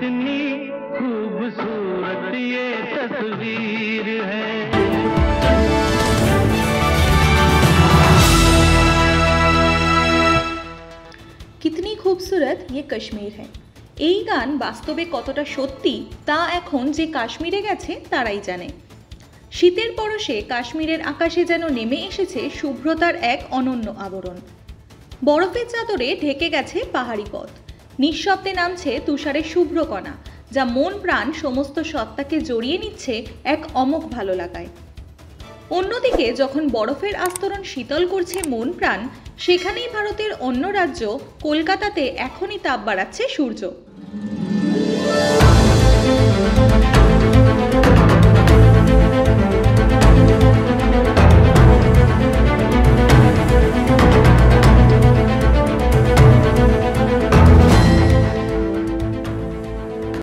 कितनी खूबसूरत ये तस्वीर है। कितनी खूबसूरत ये कश्मीर है। এই গান বাস্তবে কতটা সত্যি তা এখন যে কাশ্মীরে গেছে তারাই জানে। শীতের পরশে কাশ্মীরের আকাশে যেন নেমে এসেছে শুভ্রতার এক অনন্য আবরণ। বরফের চাদরে ঢেকে গেছে পাহাড়ি পথ, নিঃশব্দে নামছে তুষারের শুভ্র কণা, যা মন প্রাণ সমস্ত সত্তাকে জড়িয়ে নিচ্ছে এক অমোঘ ভালো লাগায়। অন্যদিকে যখন বরফের আস্তরণ শীতল করছে মন প্রাণ, সেখানেই ভারতের অন্য রাজ্য কলকাতাতে এখনই তাপ বাড়াচ্ছে সূর্য।